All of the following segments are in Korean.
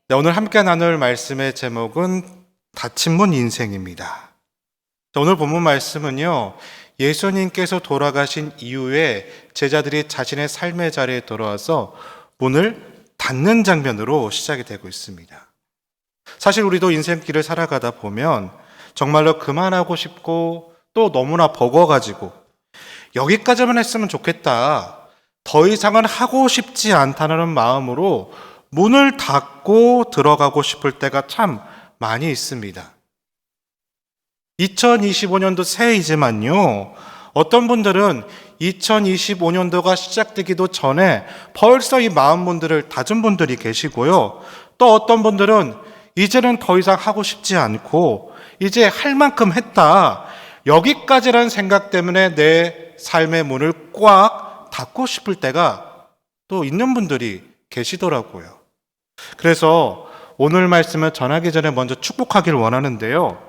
네, 오늘 함께 나눌 말씀의 제목은 닫힌 문 인생입니다. 오늘 본문 말씀은요, 예수님께서 돌아가신 이후에 제자들이 자신의 삶의 자리에 돌아와서 문을 닫는 장면으로 시작이 되고 있습니다. 사실 우리도 인생길을 살아가다 보면 정말로 그만하고 싶고 또 너무나 버거워가지고 여기까지만 했으면 좋겠다, 더 이상은 하고 싶지 않다는 마음으로 문을 닫고 들어가고 싶을 때가 참 많이 있습니다. 2025년도 새해이지만요, 어떤 분들은 2025년도가 시작되기도 전에 벌써 이 마음문들을 닫은 분들이 계시고요. 또 어떤 분들은 이제는 더 이상 하고 싶지 않고 이제 할 만큼 했다, 여기까지라는 생각 때문에 내 삶의 문을 꽉 닫고 싶을 때가 또 있는 분들이 계시더라고요. 그래서 오늘 말씀을 전하기 전에 먼저 축복하길 원하는데요,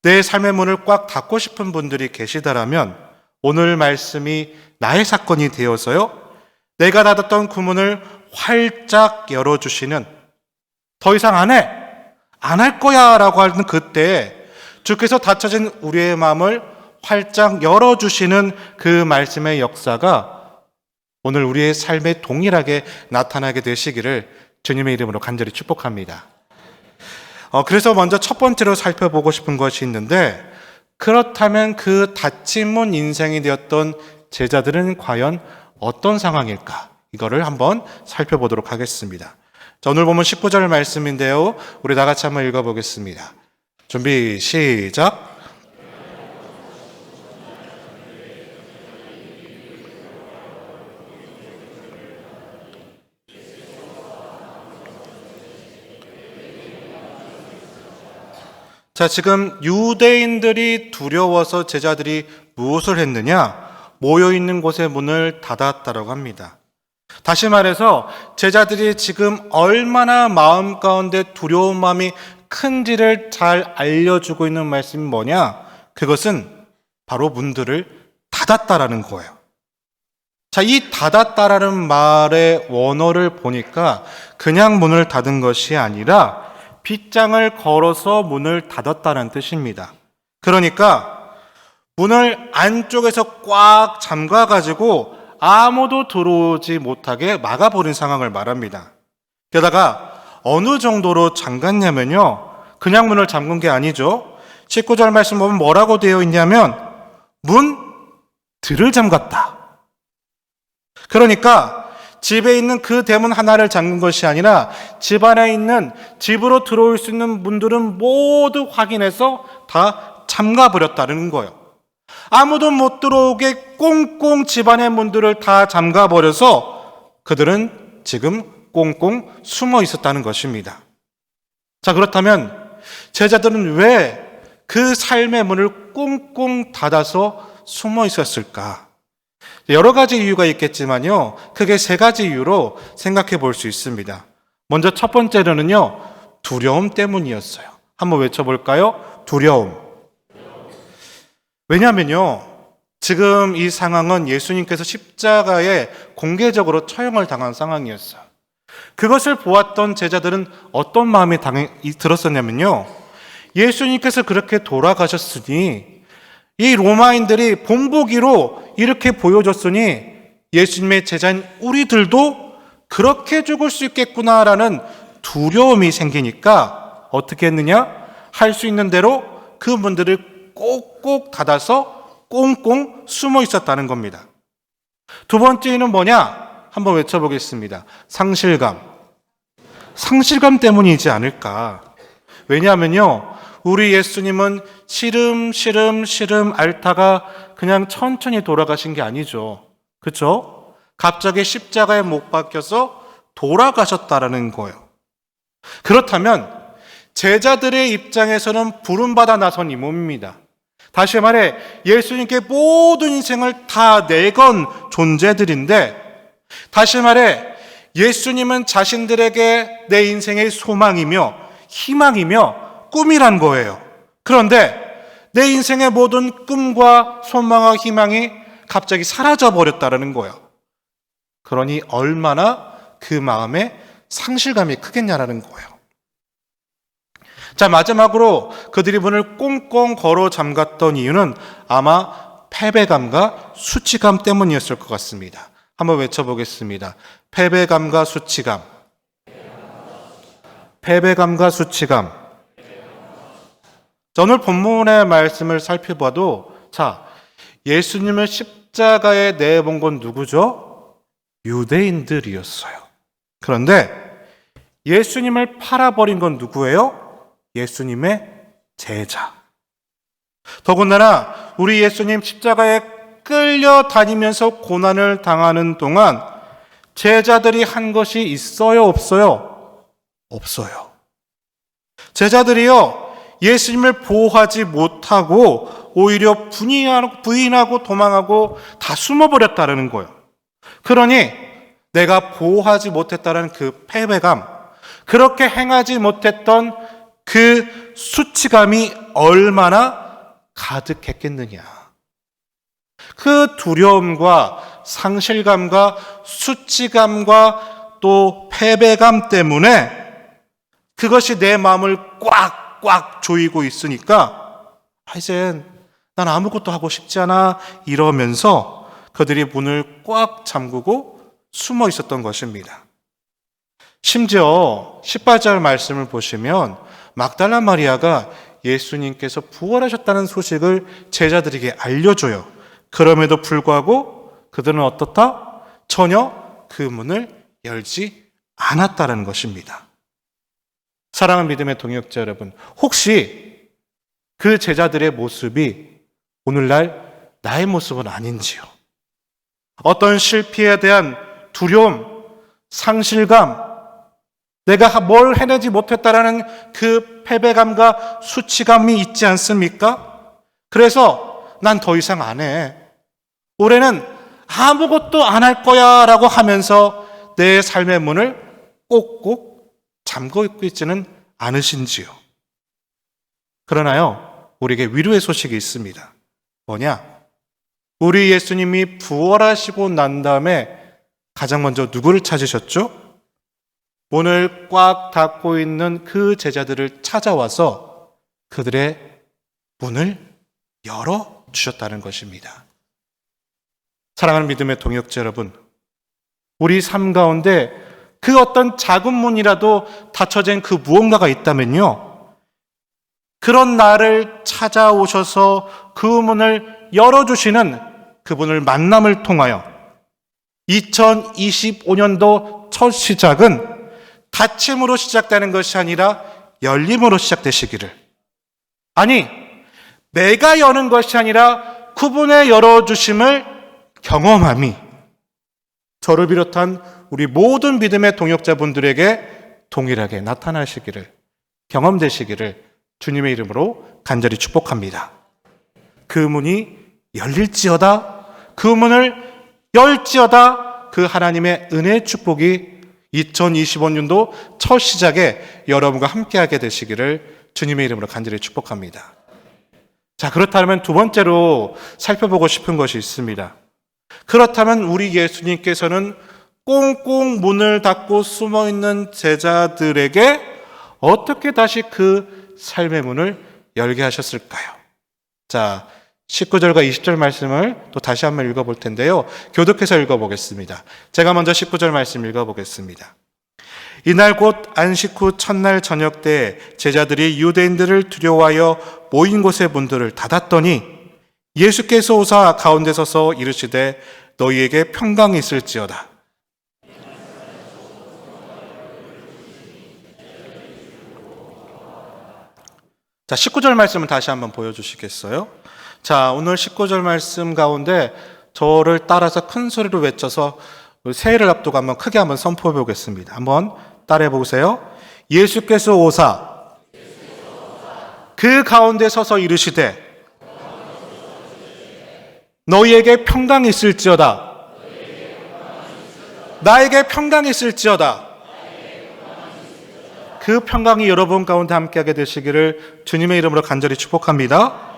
내 삶의 문을 꽉 닫고 싶은 분들이 계시다라면 오늘 말씀이 나의 사건이 되어서요, 내가 닫았던 그 문을 활짝 열어주시는, 더 이상 안 할 거야 라고 하는 그때 주께서 닫혀진 우리의 마음을 활짝 열어주시는 그 말씀의 역사가 오늘 우리의 삶에 동일하게 나타나게 되시기를 주님의 이름으로 간절히 축복합니다. 그래서 먼저 첫 번째로 살펴보고 싶은 것이 있는데, 그렇다면 그 닫힌 문 인생이 되었던 제자들은 과연 어떤 상황일까? 이거를 한번 살펴보도록 하겠습니다. 자, 오늘 보면 19절 말씀인데요, 우리 다 같이 한번 읽어보겠습니다. 준비 시작. 자, 지금 유대인들이 두려워서 제자들이 무엇을 했느냐? 모여있는 곳의 문을 닫았다라고 합니다. 다시 말해서 제자들이 지금 얼마나 마음 가운데 두려운 마음이 큰지를 잘 알려주고 있는 말씀이 뭐냐? 그것은 바로 문들을 닫았다라는 거예요. 자, 이 닫았다라는 말의 원어를 보니까 그냥 문을 닫은 것이 아니라 빗장을 걸어서 문을 닫았다는 뜻입니다. 그러니까 문을 안쪽에서 꽉 잠가가지고 아무도 들어오지 못하게 막아버린 상황을 말합니다. 게다가 어느 정도로 잠갔냐면요, 그냥 문을 잠근 게 아니죠. 19절 말씀 보면 뭐라고 되어 있냐면 문들을 잠갔다. 그러니까 집에 있는 그 대문 하나를 잠근 것이 아니라 집 안에 있는, 집으로 들어올 수 있는 문들은 모두 확인해서 다 잠가버렸다는 거예요. 아무도 못 들어오게 꽁꽁 집안의 문들을 다 잠가버려서 그들은 지금 꽁꽁 숨어 있었다는 것입니다. 자, 그렇다면 제자들은 왜 그 삶의 문을 꽁꽁 닫아서 숨어 있었을까? 여러 가지 이유가 있겠지만요, 크게 세 가지 이유로 생각해 볼 수 있습니다. 먼저 첫 번째로는요, 두려움 때문이었어요. 한번 외쳐볼까요? 두려움. 왜냐하면요, 지금 이 상황은 예수님께서 십자가에 공개적으로 처형을 당한 상황이었어요. 그것을 보았던 제자들은 어떤 마음이 들었었냐면요, 예수님께서 그렇게 돌아가셨으니, 이 로마인들이 본보기로 이렇게 보여줬으니 예수님의 제자인 우리들도 그렇게 죽을 수 있겠구나라는 두려움이 생기니까 어떻게 했느냐? 할 수 있는 대로 그 문들을 꼭꼭 닫아서 꽁꽁 숨어 있었다는 겁니다. 두 번째는 뭐냐? 한번 외쳐보겠습니다. 상실감 때문이지 않을까? 왜냐하면요, 우리 예수님은 시름 앓다가 그냥 천천히 돌아가신 게 아니죠. 그렇죠? 갑자기 십자가에 못 박혀서 돌아가셨다라는 거예요. 그렇다면 제자들의 입장에서는 부름받아 나선 이 몸입니다. 다시 말해 예수님께 모든 인생을 다 내건 존재들인데, 다시 말해 예수님은 자신들에게 내 인생의 소망이며 희망이며 꿈이란 거예요. 그런데 내 인생의 모든 꿈과 소망과 희망이 갑자기 사라져버렸다는 거예요. 그러니 얼마나 그 마음에 상실감이 크겠냐라는 거예요. 자, 마지막으로 그들이 문을 꽁꽁 걸어 잠갔던 이유는 아마 패배감과 수치감 때문이었을 것 같습니다. 한번 외쳐보겠습니다. 패배감과 수치감. 패배감과 수치감. 자, 오늘 본문의 말씀을 살펴봐도, 자, 예수님을 십자가에 내본 건 누구죠? 유대인들이었어요. 그런데 예수님을 팔아버린 건 누구예요? 예수님의 제자. 더군다나 우리 예수님 십자가에 끌려다니면서 고난을 당하는 동안 제자들이 한 것이 있어요, 없어요? 없어요. 제자들이요, 예수님을 보호하지 못하고 오히려 부인하고 도망하고 다 숨어버렸다는 거예요. 그러니 내가 보호하지 못했다는 그 패배감, 그렇게 행하지 못했던 그 수치감이 얼마나 가득했겠느냐. 그 두려움과 상실감과 수치감과 또 패배감 때문에 그것이 내 마음을 꽉꽉 조이고 있으니까 이젠 난 아무것도 하고 싶지 않아 이러면서 그들이 문을 꽉 잠그고 숨어 있었던 것입니다. 심지어 18절 말씀을 보시면 막달라 마리아가 예수님께서 부활하셨다는 소식을 제자들에게 알려줘요. 그럼에도 불구하고 그들은 어떻다? 전혀 그 문을 열지 않았다는 것입니다. 사랑하는 믿음의 동역자 여러분, 혹시 그 제자들의 모습이 오늘날 나의 모습은 아닌지요? 어떤 실패에 대한 두려움, 상실감, 내가 뭘 해내지 못했다라는 그 패배감과 수치감이 있지 않습니까? 그래서 난 더 이상 안 해. 올해는 아무것도 안 할 거야 라고 하면서 내 삶의 문을 꼭꼭 잠그고 있지는 않으신지요? 그러나요, 우리에게 위로의 소식이 있습니다. 뭐냐? 우리 예수님이 부활하시고 난 다음에 가장 먼저 누구를 찾으셨죠? 문을 꽉 닫고 있는 그 제자들을 찾아와서 그들의 문을 열어주셨다는 것입니다. 사랑하는 믿음의 동역자 여러분, 우리 삶 가운데 그 어떤 작은 문이라도 닫혀진 그 무언가가 있다면요, 그런 나를 찾아오셔서 그 문을 열어주시는 그분을 만남을 통하여 2025년도 첫 시작은 닫힘으로 시작되는 것이 아니라 열림으로 시작되시기를, 아니 내가 여는 것이 아니라 그분의 열어주심을 경험함이 저를 비롯한 우리 모든 믿음의 동역자분들에게 동일하게 나타나시기를, 경험되시기를 주님의 이름으로 간절히 축복합니다. 그 문이 열릴지어다, 그 문을 열지어다, 그 하나님의 은혜의 축복이 2025년도 첫 시작에 여러분과 함께하게 되시기를 주님의 이름으로 간절히 축복합니다. 자, 그렇다면 두 번째로 살펴보고 싶은 것이 있습니다. 그렇다면 우리 예수님께서는 꽁꽁 문을 닫고 숨어있는 제자들에게 어떻게 다시 그 삶의 문을 열게 하셨을까요? 자, 19절과 20절 말씀을 또 다시 한번 읽어볼 텐데요. 교독해서 읽어보겠습니다. 제가 먼저 19절 말씀 읽어보겠습니다. 이날 곧 안식 후 첫날 저녁 때 제자들이 유대인들을 두려워하여 모인 곳의 문들을 닫았더니 예수께서 오사 가운데 서서 이르시되 너희에게 평강이 있을지어다. 자, 19절 말씀을 다시 한번 보여주시겠어요? 자, 오늘 19절 말씀 가운데 저를 따라서 큰 소리로 외쳐서 새해를 앞두고 한번 크게 한번 선포해 보겠습니다. 한번 따라해 보세요. 예수께서 오사 그 가운데 서서 이르시되 너희에게 평강이 있을지어다. 나에게 평강이 있을지어다. 그 평강이 여러분 가운데 함께하게 되시기를 주님의 이름으로 간절히 축복합니다.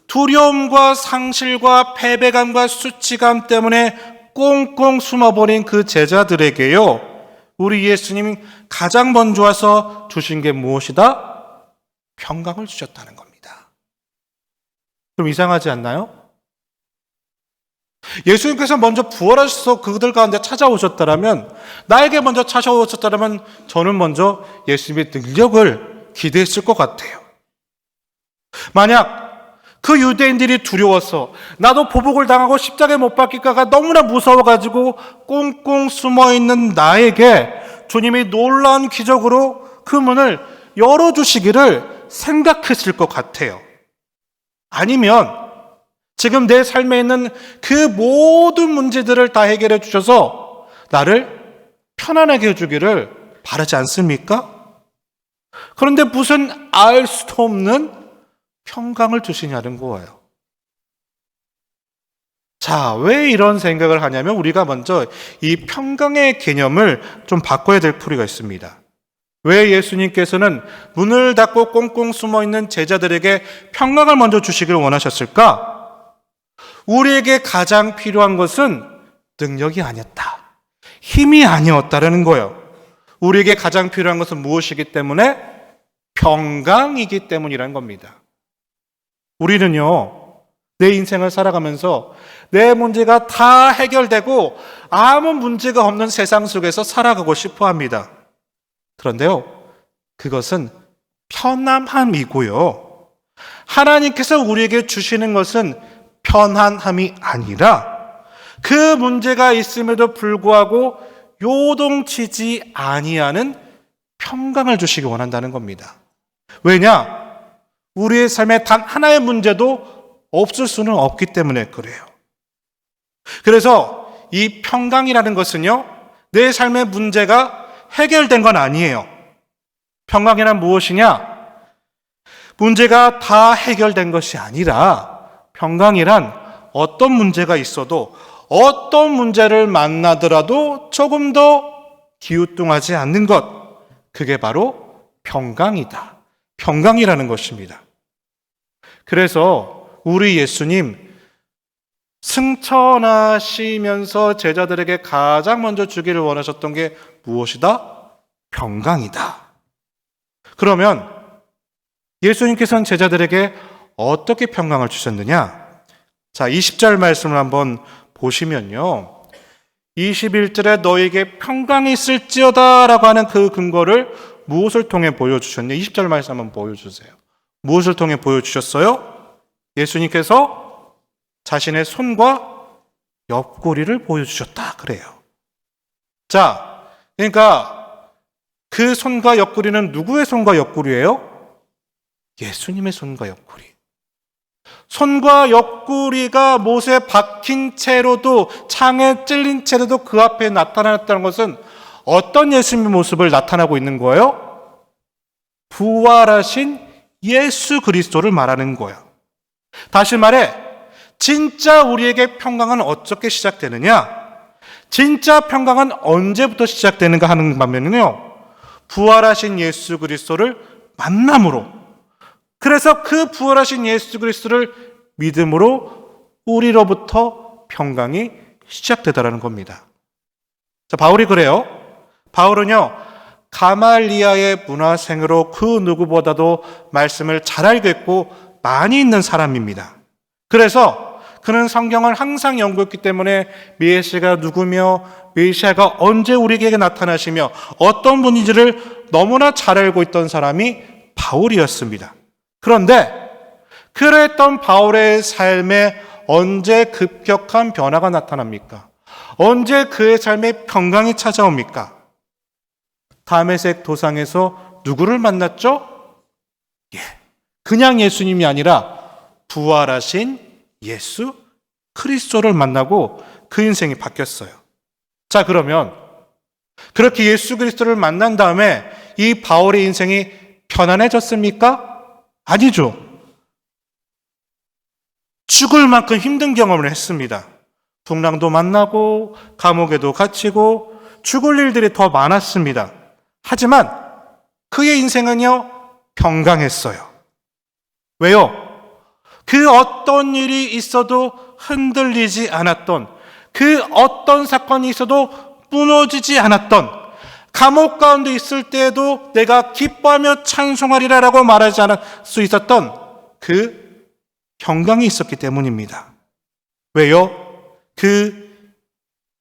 두려움과 상실과 패배감과 수치감 때문에 꽁꽁 숨어버린 그 제자들에게요, 우리 예수님이 가장 먼저 와서 주신 게 무엇이다? 평강을 주셨다는 겁니다. 좀 이상하지 않나요? 예수님께서 먼저 부활하셔서 그들 가운데 찾아오셨다면, 나에게 먼저 찾아오셨다면 저는 먼저 예수님의 능력을 기대했을 것 같아요. 만약 그 유대인들이 두려워서 나도 보복을 당하고 십자가에 못 박힐까가 너무나 무서워가지고 꽁꽁 숨어있는 나에게 주님이 놀라운 기적으로 그 문을 열어주시기를 생각했을 것 같아요. 아니면 지금 내 삶에 있는 그 모든 문제들을 다 해결해 주셔서 나를 편안하게 해주기를 바라지 않습니까? 그런데 무슨 알 수도 없는 평강을 주시냐는 거예요. 자, 왜 이런 생각을 하냐면 우리가 먼저 이 평강의 개념을 좀 바꿔야 될 필요가 있습니다. 왜 예수님께서는 문을 닫고 꽁꽁 숨어있는 제자들에게 평강을 먼저 주시길 원하셨을까? 우리에게 가장 필요한 것은 능력이 아니었다. 힘이 아니었다라는 거예요. 우리에게 가장 필요한 것은 무엇이기 때문에? 평강이기 때문이라는 겁니다. 우리는요, 내 인생을 살아가면서 내 문제가 다 해결되고 아무 문제가 없는 세상 속에서 살아가고 싶어 합니다. 그런데요, 그것은 편안함이고요. 하나님께서 우리에게 주시는 것은 편안함이 아니라 그 문제가 있음에도 불구하고 요동치지 아니하는 평강을 주시기 원한다는 겁니다. 왜냐? 우리의 삶에 단 하나의 문제도 없을 수는 없기 때문에 그래요. 그래서 이 평강이라는 것은요, 내 삶의 문제가 해결된 건 아니에요. 평강이란 무엇이냐? 문제가 다 해결된 것이 아니라 평강이란 어떤 문제가 있어도 어떤 문제를 만나더라도 조금 더 기우뚱하지 않는 것, 그게 바로 평강이다. 평강이라는 것입니다. 그래서 우리 예수님 승천하시면서 제자들에게 가장 먼저 주기를 원하셨던 게 무엇이다? 평강이다. 그러면 예수님께서는 제자들에게 어떻게 평강을 주셨느냐? 자, 20절 말씀을 한번 보시면요, 21절에 너에게 평강이 있을지어다 라고 하는 그 근거를 무엇을 통해 보여주셨냐? 20절 말씀 한번 보여주세요. 무엇을 통해 보여주셨어요? 예수님께서 자신의 손과 옆구리를 보여주셨다 그래요. 자, 그러니까 그 손과 옆구리는 누구의 손과 옆구리예요? 예수님의 손과 옆구리. 손과 옆구리가 못에 박힌 채로도, 창에 찔린 채로도 그 앞에 나타났다는 것은 어떤 예수님의 모습을 나타나고 있는 거예요? 부활하신 예수 그리스도를 말하는 거예요. 다시 말해, 진짜 우리에게 평강은 어떻게 시작되느냐? 진짜 평강은 언제부터 시작되는가 하는 반면은요, 부활하신 예수 그리스도를 만남으로, 그래서 그 부활하신 예수 그리스도를 믿음으로 우리로부터 평강이 시작되더라는 겁니다. 자, 바울이 그래요. 바울은요, 가말리아의 문화생으로 그 누구보다도 말씀을 잘 알겠고 많이 있는 사람입니다. 그래서 그는 성경을 항상 연구했기 때문에 메시아가 누구며 메시아가 언제 우리에게 나타나시며 어떤 분인지를 너무나 잘 알고 있던 사람이 바울이었습니다. 그런데 그랬던 바울의 삶에 언제 급격한 변화가 나타납니까? 언제 그의 삶에 평강이 찾아옵니까? 다메섹 도상에서 누구를 만났죠? 그냥 예수님이 아니라 부활하신 예수 그리스도를 만나고 그 인생이 바뀌었어요. 자, 그러면 그렇게 예수 그리스도를 만난 다음에 이 바울의 인생이 편안해졌습니까? 아니죠. 죽을 만큼 힘든 경험을 했습니다. 풍랑도 만나고 감옥에도 갇히고 죽을 일들이 더 많았습니다. 하지만 그의 인생은요, 평강했어요. 왜요? 그 어떤 일이 있어도 흔들리지 않았던, 그 어떤 사건이 있어도 무너지지 않았던, 감옥 가운데 있을 때에도 내가 기뻐하며 찬송하리라라고 말하지 않을 수 있었던 그 평강이 있었기 때문입니다. 왜요? 그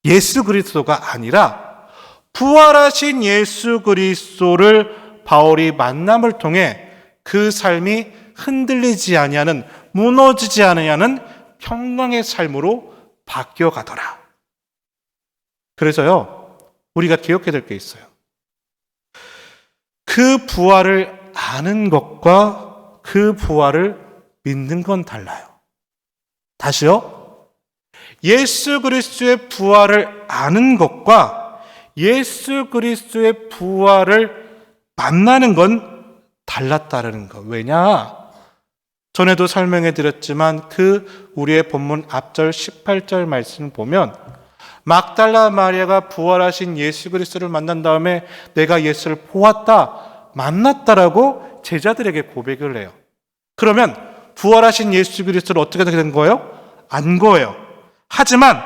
예수 그리스도가 아니라 부활하신 예수 그리스도를 바울이 만남을 통해 그 삶이 흔들리지 아니하는, 무너지지 아니하는 평강의 삶으로 바뀌어 가더라. 그래서요, 우리가 기억해야 될 게 있어요. 그 부활을 아는 것과 그 부활을 믿는 건 달라요. 다시요. 예수 그리스도의 부활을 아는 것과 예수 그리스도의 부활을 만나는 건 달랐다는 거. 왜냐? 전에도 설명해 드렸지만 그 우리의 본문 앞절 18절 말씀을 보면 막달라 마리아가 부활하신 예수 그리스도를 만난 다음에 내가 예수를 보았다, 만났다라고 제자들에게 고백을 해요. 그러면 부활하신 예수 그리스도를 어떻게 된 거예요? 안 거예요. 하지만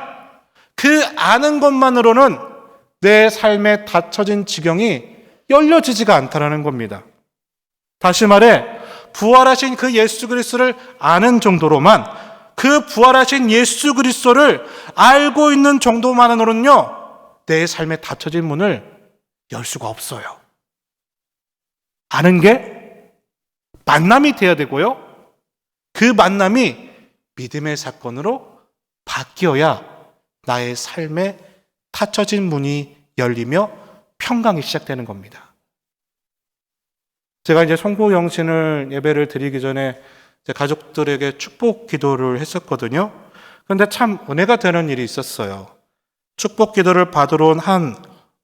그 아는 것만으로는 내 삶에 닫혀진 지경이 열려지지가 않다는 겁니다. 다시 말해 부활하신 그 예수 그리스도를 아는 정도로만, 그 부활하신 예수 그리스도를 알고 있는 정도만으로는요, 내 삶에 닫혀진 문을 열 수가 없어요. 아는 게 만남이 돼야 되고요, 그 만남이 믿음의 사건으로 바뀌어야 나의 삶에 닫혀진 문이 열리며 평강이 시작되는 겁니다. 제가 이제 송구영신을 예배를 드리기 전에 제 가족들에게 축복 기도를 했었거든요. 그런데 참 은혜가 되는 일이 있었어요. 축복 기도를 받으러 온 한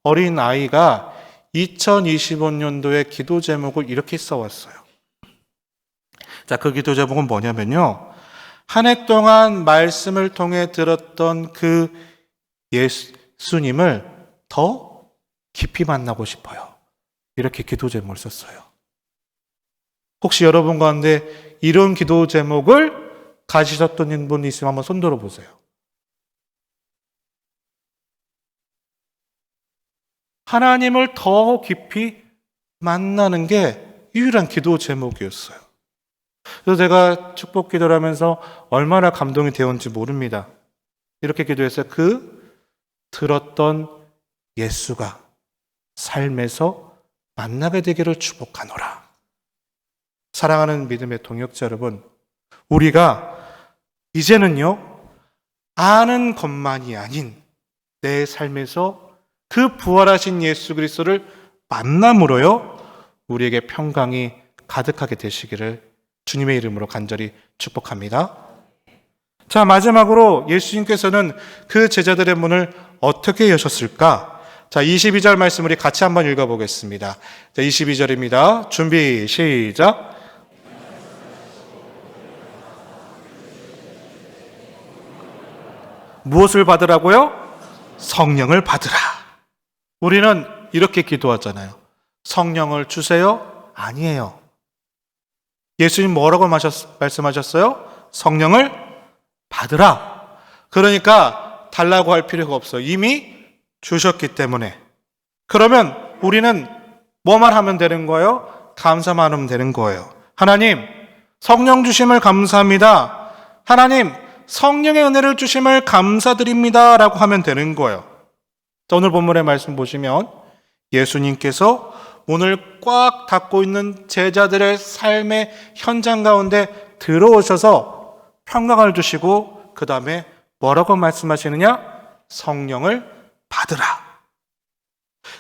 어린 아이가 2025년도에 기도 제목을 이렇게 써왔어요. 자, 그 기도 제목은 뭐냐면요, 한 해 동안 말씀을 통해 들었던 그 예수님을 더 깊이 만나고 싶어요. 이렇게 기도 제목을 썼어요. 혹시 여러분 가운데 이런 기도 제목을 가지셨던 분이 있으면 한번 손 들어보세요. 하나님을 더 깊이 만나는 게 유일한 기도 제목이었어요. 그래서 제가 축복 기도를 하면서 얼마나 감동이 되었는지 모릅니다. 이렇게 기도했어요. 그 들었던 예수가 삶에서 만나게 되기를 축복하노라. 사랑하는 믿음의 동역자 여러분, 우리가 이제는요, 아는 것만이 아닌 내 삶에서 그 부활하신 예수 그리스도를 만남으로요, 우리에게 평강이 가득하게 되시기를 주님의 이름으로 간절히 축복합니다. 자, 마지막으로 예수님께서는 그 제자들의 문을 어떻게 여셨을까? 자, 22절 말씀 우리 같이 한번 읽어보겠습니다. 자, 22절입니다. 준비, 시작. 무엇을 받으라고요? 성령을 받으라. 우리는 이렇게 기도하잖아요. 성령을 주세요? 아니에요. 예수님 뭐라고 말씀하셨어요? 성령을 받으라. 그러니까 달라고 할 필요가 없어요. 이미 주셨기 때문에. 그러면 우리는 뭐만 하면 되는 거예요? 감사만 하면 되는 거예요. 하나님, 성령 주심을 감사합니다. 하나님, 성령의 은혜를 주심을 감사드립니다 라고 하면 되는 거예요. 오늘 본문의 말씀 보시면 예수님께서 문을 꽉 닫고 있는 제자들의 삶의 현장 가운데 들어오셔서 평강을 주시고 그 다음에 뭐라고 말씀하시느냐? 성령을 받으라.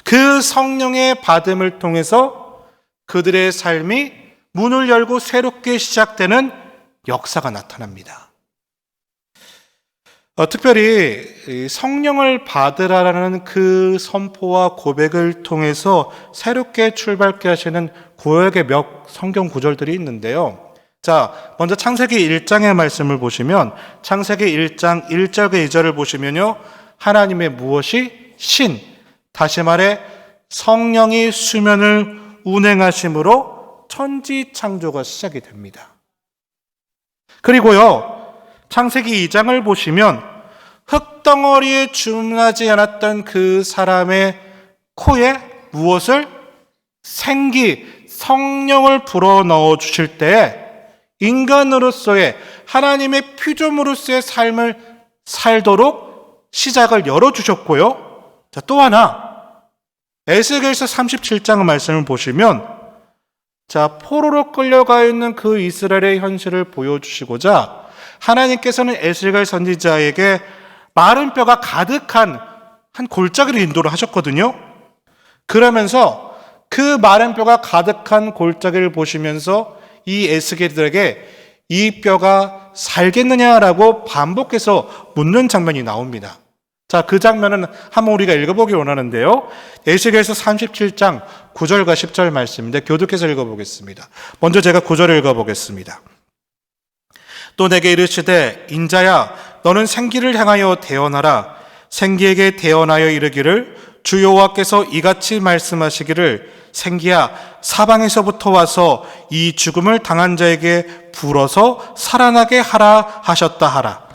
그 성령의 받음을 통해서 그들의 삶이 문을 열고 새롭게 시작되는 역사가 나타납니다. 특별히 성령을 받으라라는 그 선포와 고백을 통해서 새롭게 출발케 하시는 구약의 몇 성경 구절들이 있는데요. 자, 먼저 창세기 1장의 말씀을 보시면 창세기 1장 1절과 2절을 보시면요, 하나님의 무엇이? 신, 다시 말해 성령이 수면을 운행하심으로 천지 창조가 시작이 됩니다. 그리고요, 창세기 2장을 보시면 흙덩어리에 주문하지 않았던 그 사람의 코에 무엇을? 생기, 성령을 불어넣어 주실 때 인간으로서의 하나님의 피조물로서의 삶을 살도록 시작을 열어주셨고요. 자, 또 하나 에스겔서 37장 말씀을 보시면 자, 포로로 끌려가 있는 그 이스라엘의 현실을 보여주시고자 하나님께서는 에스겔 선지자에게 마른 뼈가 가득한 한 골짜기를 인도를 하셨거든요. 그러면서 그 마른 뼈가 가득한 골짜기를 보시면서 이 에스겔들에게 이 뼈가 살겠느냐라고 반복해서 묻는 장면이 나옵니다. 자, 그 장면은 한번 우리가 읽어보기 원하는데요. 에스겔서 37장 9절과 10절 말씀인데 교독해서 읽어보겠습니다. 먼저 제가 9절을 읽어보겠습니다. 또 내게 이르시되 인자야 너는 생기를 향하여 대언하라. 생기에게 대언하여 이르기를 주 여호와께서 이같이 말씀하시기를 생기야 사방에서부터 와서 이 죽음을 당한 자에게 불어서 살아나게 하라 하셨다 하라.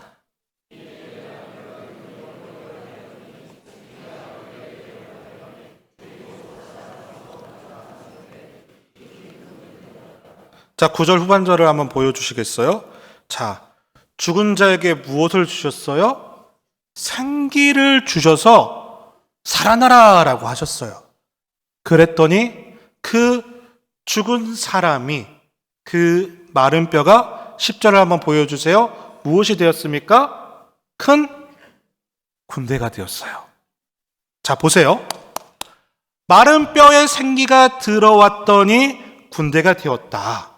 자, 9절 후반절을 한번 보여주시겠어요? 자, 죽은 자에게 무엇을 주셨어요? 생기를 주셔서 살아나라라고 하셨어요. 그랬더니 그 죽은 사람이 그 마른 뼈가 10절을 한번 보여주세요. 무엇이 되었습니까? 큰 군대가 되었어요. 자, 보세요. 마른 뼈에 생기가 들어왔더니 군대가 되었다.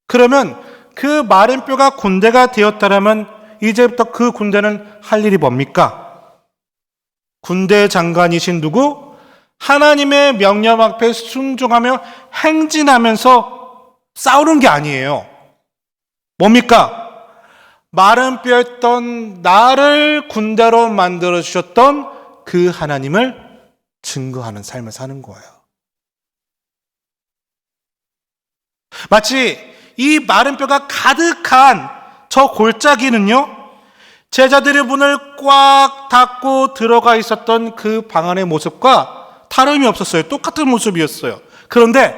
그러면 그 마른 뼈가 군대가 되었다라면 이제부터 그 군대는 할 일이 뭡니까? 군대 장관이신 누구? 하나님의 명령 앞에 순종하며 행진하면서 싸우는 게 아니에요. 뭡니까? 마른 뼈였던 나를 군대로 만들어 주셨던 그 하나님을 증거하는 삶을 사는 거예요. 마치 이 마른 뼈가 가득한 저 골짜기는요, 제자들의 문을 꽉 닫고 들어가 있었던 그 방 안의 모습과 다름이 없었어요. 똑같은 모습이었어요. 그런데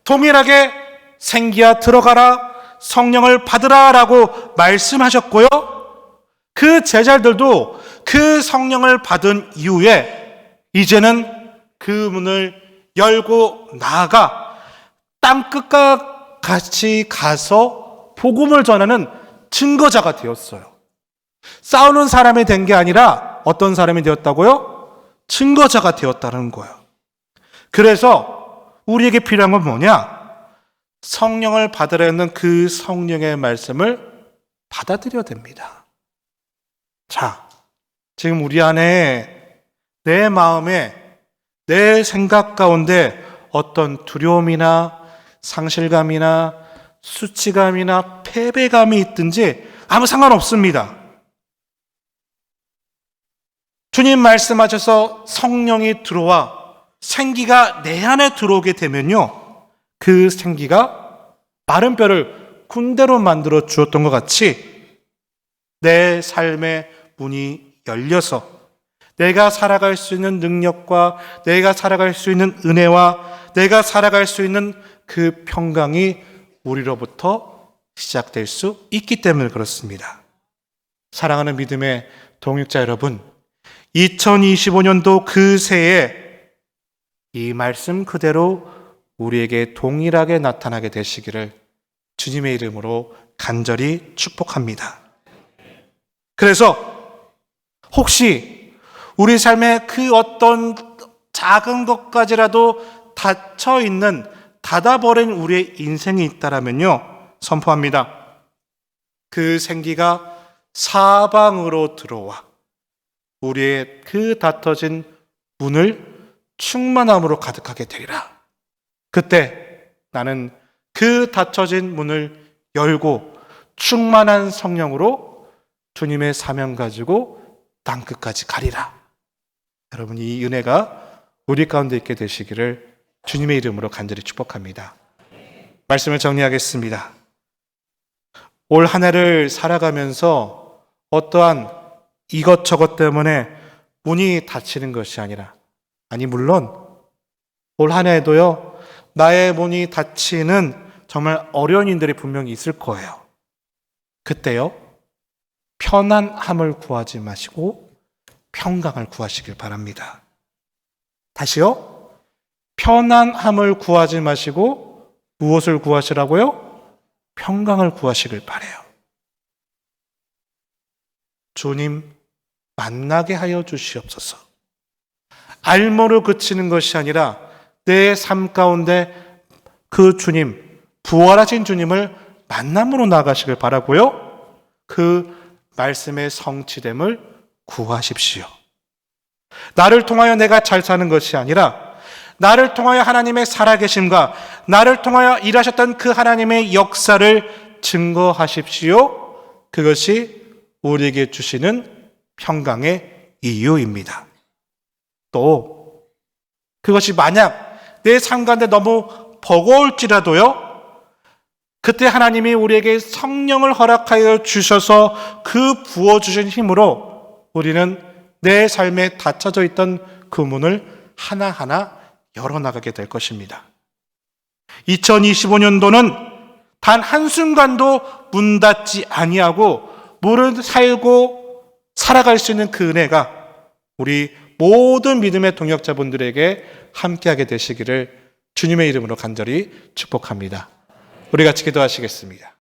동일하게 생기야 들어가라, 성령을 받으라 라고 말씀하셨고요. 그 제자들도 그 성령을 받은 이후에 이제는 그 문을 열고 나아가 땅끝과 같이 가서 복음을 전하는 증거자가 되었어요. 싸우는 사람이 된 게 아니라 어떤 사람이 되었다고요? 증거자가 되었다는 거예요. 그래서 우리에게 필요한 건 뭐냐? 성령을 받으려는 그 성령의 말씀을 받아들여야 됩니다. 자, 지금 우리 안에 내 마음에 내 생각 가운데 어떤 두려움이나 상실감이나 수치감이나 패배감이 있든지 아무 상관없습니다. 주님 말씀하셔서 성령이 들어와 생기가 내 안에 들어오게 되면요, 그 생기가 마른 뼈를 군대로 만들어 주었던 것 같이 내 삶의 문이 열려서 내가 살아갈 수 있는 능력과 내가 살아갈 수 있는 은혜와 내가 살아갈 수 있는 그 평강이 우리로부터 시작될 수 있기 때문에 그렇습니다. 사랑하는 믿음의 동역자 여러분, 2025년도 그 새해 이 말씀 그대로 우리에게 동일하게 나타나게 되시기를 주님의 이름으로 간절히 축복합니다. 그래서 혹시 우리 삶에 그 어떤 작은 것까지라도 닫혀있는, 닫아버린 우리의 인생이 있다라면요, 선포합니다. 그 생기가 사방으로 들어와 우리의 그 닫혀진 문을 충만함으로 가득하게 되리라. 그때 나는 그 닫혀진 문을 열고 충만한 성령으로 주님의 사명 가지고 땅끝까지 가리라. 여러분, 이 은혜가 우리 가운데 있게 되시기를 주님의 이름으로 간절히 축복합니다. 말씀을 정리하겠습니다. 올 한 해를 살아가면서 어떠한 이것저것 때문에 문이 닫히는 것이 아니라, 물론 올 한 해에도요, 나의 문이 닫히는 정말 어려운 일들이 분명히 있을 거예요. 그때요, 편안함을 구하지 마시고 평강을 구하시길 바랍니다. 다시요, 편안함을 구하지 마시고 무엇을 구하시라고요? 평강을 구하시길 바라요. 주님 만나게 하여 주시옵소서. 알모로 그치는 것이 아니라 내 삶 가운데 그 주님, 부활하신 주님을 만남으로 나가시길 바라고요. 그 말씀의 성취됨을 구하십시오. 나를 통하여 내가 잘 사는 것이 아니라 나를 통하여 하나님의 살아계심과 나를 통하여 일하셨던 그 하나님의 역사를 증거하십시오. 그것이 우리에게 주시는 평강의 이유입니다. 또 그것이 만약 내 삶 가운데 너무 버거울지라도요, 그때 하나님이 우리에게 성령을 허락하여 주셔서 그 부어주신 힘으로 우리는 내 삶에 닫혀져 있던 그 문을 하나하나 열어나가게 될 것입니다. 2025년도는 단 한순간도 문 닫지 아니하고 문을 살고 살아갈 수 있는 그 은혜가 우리 모든 믿음의 동역자분들에게 함께하게 되시기를 주님의 이름으로 간절히 축복합니다. 우리 같이 기도하시겠습니다.